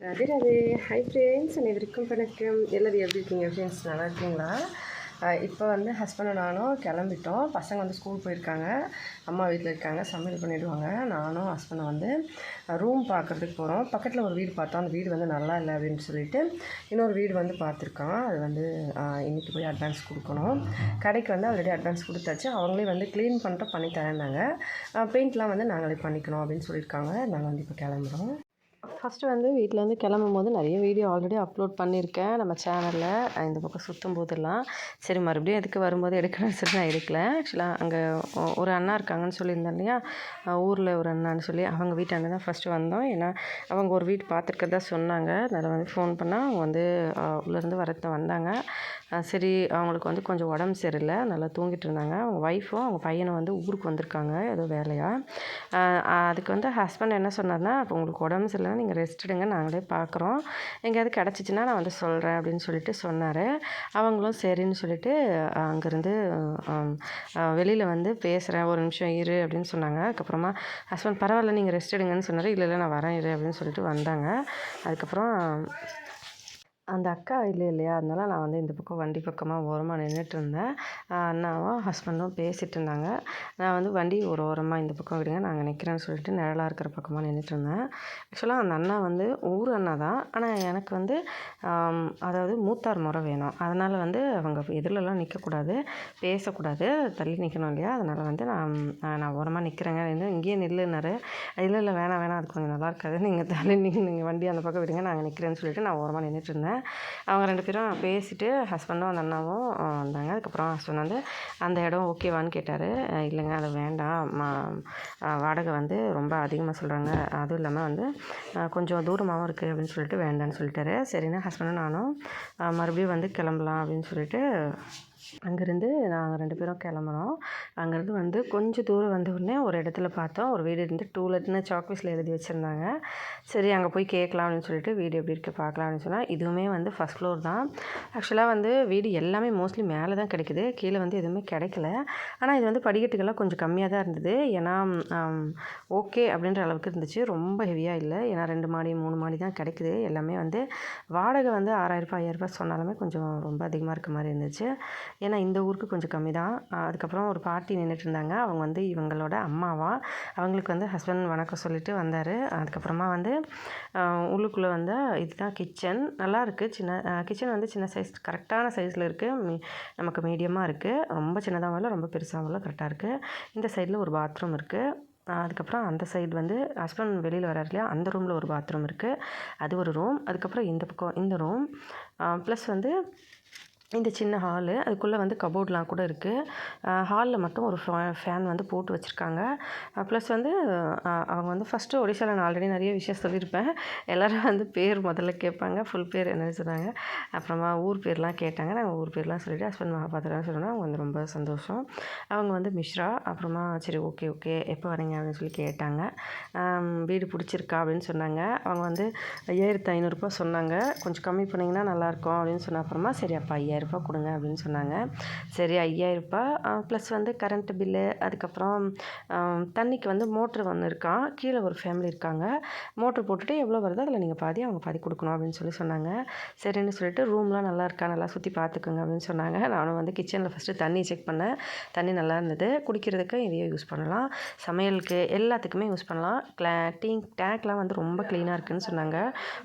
Radhe Radhe. Hi friends, அனைவருக்கும் வணக்கம். எல்லோரும் எப்படி இருக்கீங்க ஃப்ரெண்ட்ஸ்? நல்லா இருக்கீங்களா? இப்போ வந்து ஹஸ்பண்டும் நானும் கிளம்பிட்டோம். பசங்க வந்து ஸ்கூல் போயிருக்காங்க, அம்மா வீட்டில் இருக்காங்க, சமையல் பண்ணிவிடுவாங்க. நானும் ஹஸ்பண்டும் வந்து ரூம் பார்க்குறதுக்கு போகிறோம். பக்கத்தில் ஒரு வீடு பார்த்தோம், அந்த வீடு வந்து நல்லா இல்லை அப்படின்னு சொல்லிட்டு இன்னொரு வீடு வந்து பார்த்துருக்கோம். அது வந்து இன்றைக்கி போய் அட்வான்ஸ் கொடுக்கணும். கடைக்கு வந்து ஆல்ரெடி அட்வான்ஸ் கொடுத்தாச்சு. அவங்களே வந்து க்ளீன் பண்ணிட்டு பண்ணி தரேன்னாங்க. பெயிண்ட்லாம் வந்து நாங்களே பண்ணிக்கணும் அப்படின்னு சொல்லியிருக்காங்க. நாங்கள் வந்து இப்போ கிளம்புறோம். ஃபஸ்ட்டு வந்து வீட்டிலேருந்து கிளம்பும்போது நிறைய வீடியோ ஆல்ரெடி அப்லோட் பண்ணியிருக்கேன் நம்ம சேனலில். இந்த பக்கம் சுற்றும் போதெல்லாம் சரி மறுபடியும் எதுக்கு வரும்போது எடுக்கணும்னு சொல்லி நான் எடுக்கல. ஆக்சுவலாக அங்கே ஒரு அண்ணா இருக்காங்கன்னு சொல்லியிருந்தேன் இல்லையா, ஊரில் ஒரு அண்ணான்னு சொல்லி அவங்க வீட்டாண்ட தான் ஃபஸ்ட்டு வந்தோம். ஏன்னா அவங்க ஒரு வீடு பார்த்துருக்கறதா சொன்னாங்க. அதில் வந்து ஃபோன் பண்ணால் அவங்க வந்து உள்ளேருந்து வரத்த வந்தாங்க. சரி அவங்களுக்கு வந்து கொஞ்சம் உடம்பு சரியில்லை, நல்லா தூங்கிட்டு இருந்தாங்க. அவங்க ஒய்ஃபும் அவங்க பையனும் வந்து ஊருக்கு வந்திருக்காங்க ஏதோ வேலையாக. அதுக்கு வந்து ஹஸ்பண்ட் என்ன சொன்னார்னா, இப்போ உங்களுக்கு உடம்பு சரியில்லைன்னா நீங்கள் ரெஸ்ட் எடுங்க, நாங்களே பார்க்குறோம், எங்கேயாவது கிடச்சிச்சின்னா நான் வந்து சொல்கிறேன் அப்படின்னு சொல்லிட்டு சொன்னார். அவங்களும் சரின்னு சொல்லிட்டு அங்கேருந்து வெளியில் வந்து பேசுகிறேன், ஒரு நிமிஷம் இரு அப்படின்னு சொன்னாங்க. அதுக்கப்புறமா ஹஸ்பண்ட் பரவாயில்ல நீங்கள் ரெஸ்ட் எடுங்கன்னு சொன்னார். இல்லை இல்லை நான் வரேன் இரு அப்படின்னு சொல்லிட்டு வந்தாங்க. அதுக்கப்புறம் அந்த அக்கா இல்லையா, அதனால நான் வந்து இந்த பக்கம் வண்டி பக்கமாக ஓரமாக நின்றுட்டுருந்தேன். அண்ணாவும் ஹஸ்பண்டும் பேசிகிட்டு இருந்தாங்க. நான் வந்து வண்டி ஒரு ஓரமாக இந்த பக்கம் விடுங்க, நாங்கள் நிற்கிறேன்னு சொல்லிட்டு நிழலாக இருக்கிற பக்கமாக நின்றுட்டுருந்தேன். ஆக்சுவலாக அந்த அண்ணா வந்து ஊர் அண்ணா தான், ஆனால் எனக்கு வந்து அதாவது மூத்தார் முறை வேணும். அதனால் வந்து அவங்க எதிரிலலாம் நிற்கக்கூடாது, பேசக்கூடாது, தள்ளி நிற்கணும் இல்லையா. அதனால் வந்து நான் ஓரமாக நிற்கிறேங்க, இங்கேயே நில்லுன்னாரு. இல்லை இல்லை வேணாம் வேணாம், அது கொஞ்சம் நல்லா இருக்காது, நீங்கள் தள்ளி நீங்கள் வண்டி அந்த பக்கம் விடுங்க, நாங்கள் நிற்கிறேன்னு சொல்லிட்டு நான் ஓரமாக நின்றுட்டுருந்தேன். அவங்க 2 பேரும் பேசிவிட்டு ஹஸ்பண்டும் அந்த அண்ணாவும் வந்தாங்க. அதுக்கப்புறம் ஹஸ்பண்ட் வந்து அந்த இடம் ஓகேவான்னு கேட்டார். இல்லைங்க அது வேண்டாம், வாடகை வந்து ரொம்ப அதிகமாக சொல்கிறாங்க, அதுவும் இல்லாமல் வந்து கொஞ்சம் தூரமாகவும் இருக்குது அப்படின்னு சொல்லிட்டு வேண்டான்னு சொல்லிட்டாரு. சரின்னு ஹஸ்பண்டும் நானும் மறுபடியும் வந்து கிளம்பலாம் அப்படின்னு சொல்லிட்டு அங்கேருந்து நாங்கள் 2 பேரும் கிளம்புனோம். அங்கேருந்து வந்து கொஞ்சம் தூரம் வந்த உடனே ஒரு இடத்துல பார்த்தோம், ஒரு வீடு இருந்து டூலெட்னு சாக்பீஸில் எழுதி வச்சுருந்தாங்க. சரி அங்கே போய் கேட்கலாம் அப்படின்னு சொல்லிட்டு வீடு எப்படி இருக்குது பார்க்கலாம் அப்படின்னு சொன்னால், இதுவுமே வந்து ஃபஸ்ட் ஃப்ளோர் தான். ஆக்சுவலாக வந்து வீடு எல்லாமே மோஸ்ட்லி மேலே தான் கிடைக்குது, கீழே வந்து எதுவுமே கிடைக்கல. ஆனால் இது வந்து படிக்கட்டுகள்லாம் கொஞ்சம் கம்மியாக தான் இருந்தது. ஏன்னா ஓகே அப்படின்ற அளவுக்கு இருந்துச்சு, ரொம்ப ஹெவியாக இல்லை. ஏன்னா 2 மாடி 3 மாடி தான் கிடைக்குது. எல்லாமே வந்து வாடகை வந்து 6000 5000 சொன்னாலுமே கொஞ்சம் ரொம்ப அதிகமாக இருக்க மாதிரி இருந்துச்சு. ஏன்னா இந்த ஊருக்கு கொஞ்சம் கம்மி தான். அதுக்கப்புறம் ஒரு பாட்டி நின்றுட்டு இருந்தாங்க, அவங்க வந்து இவங்களோட அம்மாவா. அவங்களுக்கு வந்து ஹஸ்பண்ட் வணக்கம் சொல்லிட்டு வந்தார். அதுக்கப்புறமா வந்து உள்ளுக்குள்ளே வந்து இதுதான் கிச்சன், நல்லாயிருக்கு. கிச்சன் வந்து சின்ன சைஸ், கரெக்டான சைஸில் இருக்குது. நமக்கு மீடியமாக இருக்குது, ரொம்ப சின்னதாகவும் இல்லை ரொம்ப பெருசாகவும் இல்லை, கரெக்டாக இருக்குது. இந்த சைடில் ஒரு பாத்ரூம் இருக்குது. அதுக்கப்புறம் அந்த சைடு வந்து ஹஸ்பண்ட் வெளியில் வராரு இல்லையா, அந்த ரூமில் ஒரு பாத்ரூம் இருக்குது, அது ஒரு ரூம். அதுக்கப்புறம் இந்த பக்கம் இந்த ரூம், ப்ளஸ் வந்து இந்த சின்ன ஹாலு, அதுக்குள்ளே வந்து கபோர்ட்லாம் கூட இருக்குது. ஹாலில் மட்டும் ஒரு ஃபேன் வந்து போட்டு வச்சுருக்காங்க. ப்ளஸ் வந்து அவங்க வந்து ஃபஸ்ட்டு ஒடிசாவில் நான் ஆல்ரெடி நிறைய விஷயம் சொல்லியிருப்பேன். எல்லோரும் வந்து பேர் முதல்ல கேட்பாங்க, ஃபுல் பேர் என்னன்னு சொன்னாங்க. அப்புறமா ஊர் பேர்லாம் கேட்டாங்க. நாங்கள் ஊர் பேர்லாம் சொல்லிவிட்டு ஹஸ்பண்ட் மகாபாத்திரலாம் சொன்னோன்னா அவங்க வந்து ரொம்ப சந்தோஷம். அவங்க வந்து மிஸ்ரா. அப்புறமா சரி ஓகே ஓகே எப்போ வரீங்க அப்படின்னு சொல்லி கேட்டாங்க. வீடு பிடிச்சிருக்கா அப்படின்னு சொன்னாங்க. அவங்க வந்து 5500 சொன்னாங்க, கொஞ்சம் கம்மி பண்ணிங்கன்னா நல்லாயிருக்கும் அப்படின்னு சொன்ன அப்புறமா சரி அப்போ 5000 கொடுங்க அப்படின்னு சொன்னாங்க. சரி 5000 ப்ளஸ் வந்து கரண்ட்டு பில்லு, அதுக்கப்புறம் தண்ணிக்கு வந்து மோட்ரு ஒன்று இருக்கான், கீழே ஒரு ஃபேமிலி இருக்காங்க. மோட்ரு போட்டுட்டு எவ்வளோ வருதோ அதில் நீங்கள் பாதி அவங்க பாதி கொடுக்கணும் அப்படின்னு சொன்னாங்க. சரின்னு சொல்லிட்டு ரூம்லாம் நல்லா இருக்கா, நல்லா சுற்றி பார்த்துக்குங்க அப்படின்னு சொன்னாங்க. நானும் வந்து கிச்சனில் ஃபஸ்ட்டு தண்ணி செக் பண்ணேன், தண்ணி நல்லா இருந்தது. குடிக்கிறதுக்கு இதையே யூஸ் பண்ணலாம், சமையலுக்கு எல்லாத்துக்குமே யூஸ் பண்ணலாம். டேங்க்லாம் வந்து ரொம்ப க்ளீனாக இருக்குதுன்னு சொன்னாங்க.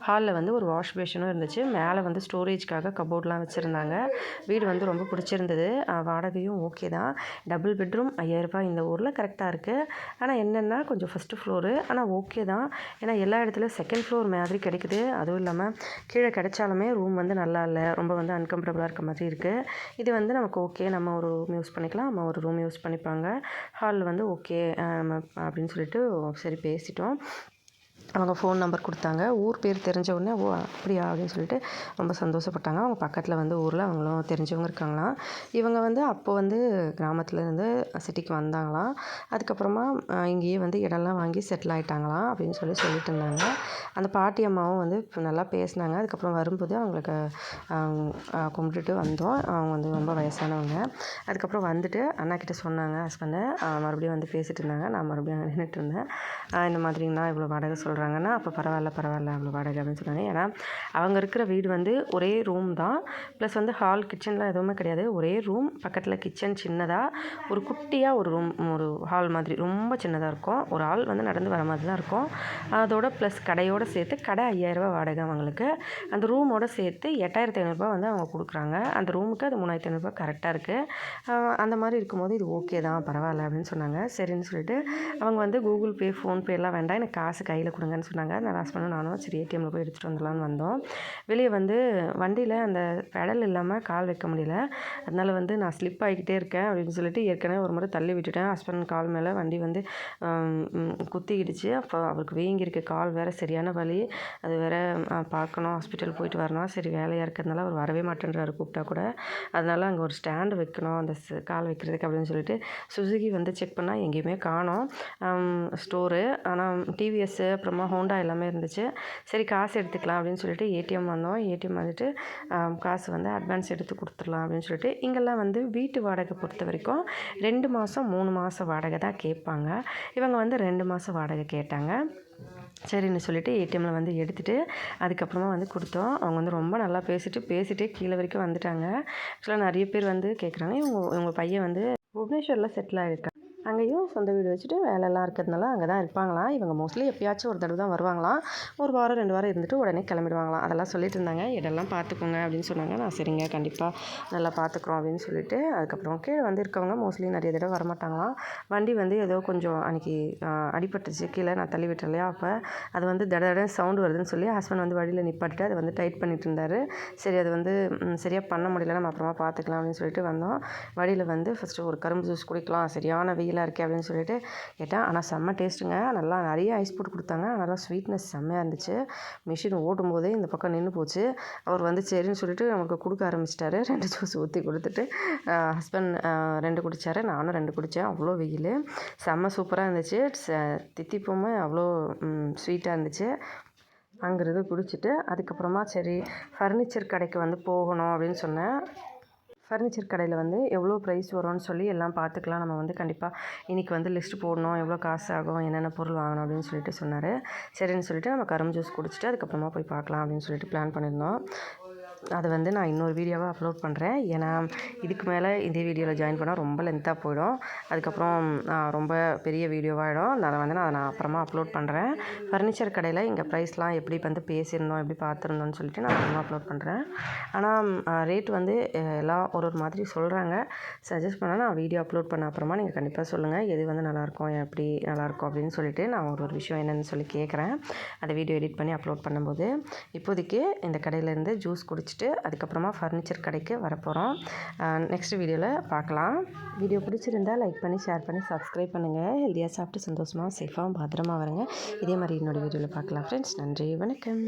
ஹாலில் வந்து ஒரு வாஷ் பேஷனும் இருந்துச்சு, மேலே வந்து ஸ்டோரேஜ்க்காக கபோர்ட்லாம் வச்சுருந்தாங்க. வீடு வந்து ரொம்ப பிடிச்சிருந்தது. வாடகையும் ஓகே தான். டபுள் பெட்ரூம் 5000 இந்த ஊரில் கரெக்டாக இருக்குது. ஆனால் என்னென்னா கொஞ்சம் ஃபஸ்ட்டு ஃப்ளோரு, ஆனால் ஓகே தான். ஏன்னா எல்லா இடத்துலையும் செகண்ட் ஃப்ளோர் மாதிரி கிடைக்குது. அதுவும் இல்லாமல் கீழே கிடைச்சாலுமே ரூம் வந்து நல்லா இல்லை, ரொம்ப வந்து அன்கம்ஃபர்டபுளாக இருக்க மாதிரி இருக்குது. இது வந்து நமக்கு ஓகே, நம்ம ஒரு ரூம் யூஸ் பண்ணிக்கலாம், நம்ம ஒரு ரூம் யூஸ் பண்ணிப்பாங்க. ஹாலில் வந்து ஓகே அப்படின்னு சொல்லிட்டு சரி பேசிட்டோம். அவங்க ஃபோன் நம்பர் கொடுத்தாங்க. ஊர் பேர் தெரிஞ்ச உடனே ஓ அப்படியா அப்படின்னு சொல்லிட்டு ரொம்ப சந்தோஷப்பட்டாங்க. அவங்க பக்கத்தில் வந்து ஊரில் அவங்களும் தெரிஞ்சவங்க இருக்காங்களாம். இவங்க வந்து அப்போ வந்து கிராமத்துலேருந்து சிட்டிக்கு வந்தாங்களாம். அதுக்கப்புறமா இங்கேயே வந்து இடம்லாம் வாங்கி செட்டில் ஆகிட்டாங்களாம் அப்படின்னு சொல்லிட்டு இருந்தாங்க. அந்த பாட்டி அம்மாவும் வந்து நல்லா பேசினாங்க. அதுக்கப்புறம் வரும்போது அவங்களுக்கு கும்பிட்டுட்டு வந்தோம். அவங்க வந்து ரொம்ப வயசானவங்க. அதுக்கப்புறம் வந்துட்டு அண்ணாக்கிட்ட சொன்னாங்க ஹஸ்பண்டு, மறுபடியும் வந்து பேசிகிட்டு இருந்தாங்க. நான் மறுபடியும் அங்கே நின்றுட்டு இருந்தேன். இந்த மாதிரிங்கண்ணா இவ்வளோ வாடகை சொல்கிறாங்கன்னா, அப்போ பரவாயில்ல அவ்வளோ வாடகை அப்படின்னு சொன்னாங்க. ஏன்னா அவங்க இருக்கிற வீடு வந்து ஒரே ரூம் தான், ப்ளஸ் வந்து ஹால் கிச்சன்லாம் எதுவுமே கிடையாது. ஒரே ரூம், பக்கத்தில் கிச்சன் சின்னதாக, ஒரு குட்டியாக ஒரு ரூம், ஒரு ஹால் மாதிரி ரொம்ப சின்னதாக இருக்கும். ஒரு ஆள் வந்து நடந்து வர மாதிரி தான் இருக்கும். அதோட ப்ளஸ் கடையோடு சேர்த்து கடை 5000 வாடகை அவங்களுக்கு. அந்த ரூமோடு சேர்த்து 8500 வந்து அவங்க கொடுக்குறாங்க. அந்த ரூமுக்கு அது 3500 கரெக்டாக இருக்குது. அந்த மாதிரி இருக்கும்போது இது ஓகே தான், பரவாயில்ல அப்படின்னு சொன்னாங்க. சரின்னு சொல்லிட்டு அவங்க வந்து கூகுள் பே, ஃபோன்பே எல்லாம் வேண்டாம், எனக்கு காசு கையில் கொடுங்கன்னு சொன்னாங்க. நான் ஹஸ்பண்டும் நானும் சரி ஏடிஎம்மில் போய் எடுத்துகிட்டு வந்துடலான்னு வந்தோம். வெளியே வந்து வண்டியில் அந்த பெடல் இல்லாமல் கால் வைக்க முடியல. அதனால் வந்து நான் ஸ்லிப் ஆகிக்கிட்டே இருக்கேன் அப்படின்னு சொல்லிட்டு ஏற்கனவே ஒரு முறை தள்ளி விட்டுட்டேன். ஹஸ்பண்ட் கால் மேலே வண்டி வந்து குத்திக்கிடுச்சு. அப்போ அவருக்கு வீங்கிருக்கு கால் வேறு, சரியான வலி. அது வேறு பார்க்கணும், ஹாஸ்பிட்டல் போயிட்டு வரணும். சரி வேலையாக இருக்கிறதுனால அவர் வரவே மாட்டேன்றாரு கூப்பிட்டா கூட. அதனால் அங்கே ஒரு ஸ்டாண்டு வைக்கணும் அந்த கால் வைக்கிறதுக்கு அப்படின்னு சொல்லிட்டு சுசுகி வந்து செக் பண்ணால் எங்கேயுமே காணோம் ஸ்டோரு. ஆனால் டிவிஎஸ்ஸு அப்புறமா ஹோண்டா எல்லாமே இருந்துச்சு. சரி காசு எடுத்துக்கலாம் அப்படின்னு சொல்லிட்டு ஏடிஎம் வந்தோம். ஏடிஎம் வந்துட்டு காசு வந்து அட்வான்ஸ் எடுத்து கொடுத்துடலாம் அப்படின்னு சொல்லிட்டு, இங்கெல்லாம் வந்து வீட்டு வாடகை பொறுத்த வரைக்கும் 2 மாதம் 3 மாதம் வாடகை தான் கேட்பாங்க. இவங்க வந்து 2 மாதம் வாடகை கேட்டாங்க. சரின்னு சொல்லிட்டு ஏடிஎம்மில் வந்து எடுத்துகிட்டு அதுக்கப்புறமா வந்து கொடுத்தோம். அவங்க வந்து ரொம்ப நல்லா பேசிகிட்டே கீழே வரைக்கும் வந்துட்டாங்க. ஆக்சுவலாக நிறைய பேர் வந்து கேட்குறாங்க, இவங்க பையன் வந்து புவனேஸ்வரில் செட்டில் ஆகிருக்காங்க. அங்கேயும் சொந்த வீடு வச்சுட்டு வேலைலாம் இருக்கிறதுனால அங்கே தான் இருப்பாங்களாம். இவங்க மோஸ்ட்லி எப்பயாச்சும் ஒரு தடவை தான் வருவாங்களாம். ஒரு வாரம் 2 வாரம் இருந்துட்டு உடனே கிளம்பிடுவாங்களாம். அதெல்லாம் சொல்லிட்டு இருந்தாங்க. இடம்லாம் பார்த்துக்கோங்க அப்படின்னு சொன்னாங்க. நான் சரிங்க கண்டிப்பாக நல்லா பார்த்துக்குறோம் அப்படின்னு சொல்லிட்டு, அதுக்கப்புறம் கீழே வந்து இருக்கவங்க மோஸ்ட்லி நிறைய தடவை வரமாட்டாங்களாம். வண்டி வந்து ஏதோ கொஞ்சம் அன்றைக்கி அடிபட்டுச்சு கீழே, நான் தள்ளி விட்டேன் இல்லையா, அப்போ அது வந்து தட சவுண்டு வருதுன்னு சொல்லி ஹஸ்பண்ட் வந்து வழியில் நிப்பாட்டிட்டு அதை வந்து டைட் பண்ணிட்டு இருந்தார். சரி அது வந்து சரியாக பண்ண முடியல, நம்ம அப்புறமா பார்த்துக்கலாம் அப்படின்னு சொல்லிட்டு வந்தோம். வழியில் வந்து ஃபஸ்ட்டு ஒரு கரும்பு ஜூஸ் குடிக்கலாம், சரியான வெயிலாக இருக்கே அப்படின்னு சொல்லிட்டு கேட்டேன். ஆனால் செம்ம டேஸ்ட்டுங்க, நல்லா நிறைய ஐஸ் போட்டு கொடுத்தாங்க. நல்லா ஸ்வீட்னஸ் செம்மையாக இருந்துச்சு. மிஷின் ஓட்டும் போதே இந்த பக்கம் நின்று போச்சு. அவர் வந்து சரின்னு சொல்லிட்டு நமக்கு கொடுக்க ஆரம்பிச்சிட்டாரு. 2 ஜூஸ் ஊற்றி கொடுத்துட்டு ஹஸ்பண்ட் 2 குடித்தார், நானும் 2 குடித்தேன். அவ்வளோ வெயில், செம்ம சூப்பராக இருந்துச்சு. தித்திப்புமே அவ்வளோ ஸ்வீட்டாக இருந்துச்சு. அங்கிறது குடிச்சிட்டு அதுக்கப்புறமா சரி ஃபர்னிச்சர் கடைக்கு வந்து போகணும் அப்படின்னு சொன்னேன். ஃபர்னிச்சர் கடையில் வந்து எவ்வளோ ப்ரைஸ் வரும்னு சொல்லி எல்லாம் பார்த்துக்கலாம், நம்ம வந்து கண்டிப்பாக இன்றைக்கி வந்து லிஸ்ட்டு போடணும், எவ்வளோ காசு ஆகும், என்னென்ன பொருள் வாங்கணும் அப்படின்னு சொல்லிட்டு சொன்னார். சரின்னு சொல்லிட்டு நம்ம கரும்பு ஜூஸ் குடிச்சிட்டு அதுக்கப்புறமா போய் பார்க்கலாம் அப்படின்னு சொல்லிட்டு பிளான் பண்ணியிருந்தோம். அதை வந்து நான் இன்னொரு வீடியோவாக அப்லோட் பண்ணுறேன். ஏன்னா இதுக்கு மேலே இதே வீடியோவில் ஜாயின் பண்ணால் ரொம்ப லென்த்தாக போயிடும். அதுக்கப்புறம் ரொம்ப பெரிய வீடியோவாகிடும். அதனால் வந்து நான் அப்புறமா அப்லோட் பண்ணுறேன். ஃபர்னிச்சர் கடையில் இங்கே ப்ரைஸ்லாம் எப்படி வந்து பேசியிருந்தோம், எப்படி பார்த்துருந்தோம்னு சொல்லிட்டு நான் அப்புறமா அப்லோட் பண்ணுறேன். ஆனால் ரேட் வந்து எல்லாம் ஒரு மாதிரி சொல்கிறாங்க. சஜஸ்ட் பண்ணால் நான் வீடியோ அப்லோட் பண்ண அப்புறமா நீங்கள் கண்டிப்பாக சொல்லுங்கள் எது வந்து நல்லாயிருக்கும், எப்படி நல்லாயிருக்கும் அப்படின்னு சொல்லிட்டு நான் ஒரு விஷயம் என்னென்னு சொல்லி கேட்குறேன். அந்த வீடியோ எடிட் பண்ணி அப்லோட் பண்ணும்போது. இப்போதைக்கு இந்த கடையிலேருந்து ஜூஸ் குடிச்சிட்டு அதுக்கப்புறமா ஃபர்னிச்சர் கடைக்கு வரப்போகிறோம். நெக்ஸ்ட் வீடியோவில் பார்க்கலாம். வீடியோ பிடிச்சிருந்தால் லைக் பண்ணி ஷேர் பண்ணி சப்ஸ்கிரைப் பண்ணுங்கள். ஹெல்த்தியாக சாப்பிட்டு சந்தோஷமாக சேஃபாக பத்திரமா வருங்க. இதே மாதிரி என்னோடய வீடியோவில் பார்க்கலாம் ஃப்ரெண்ட்ஸ். நன்றி, வணக்கம்.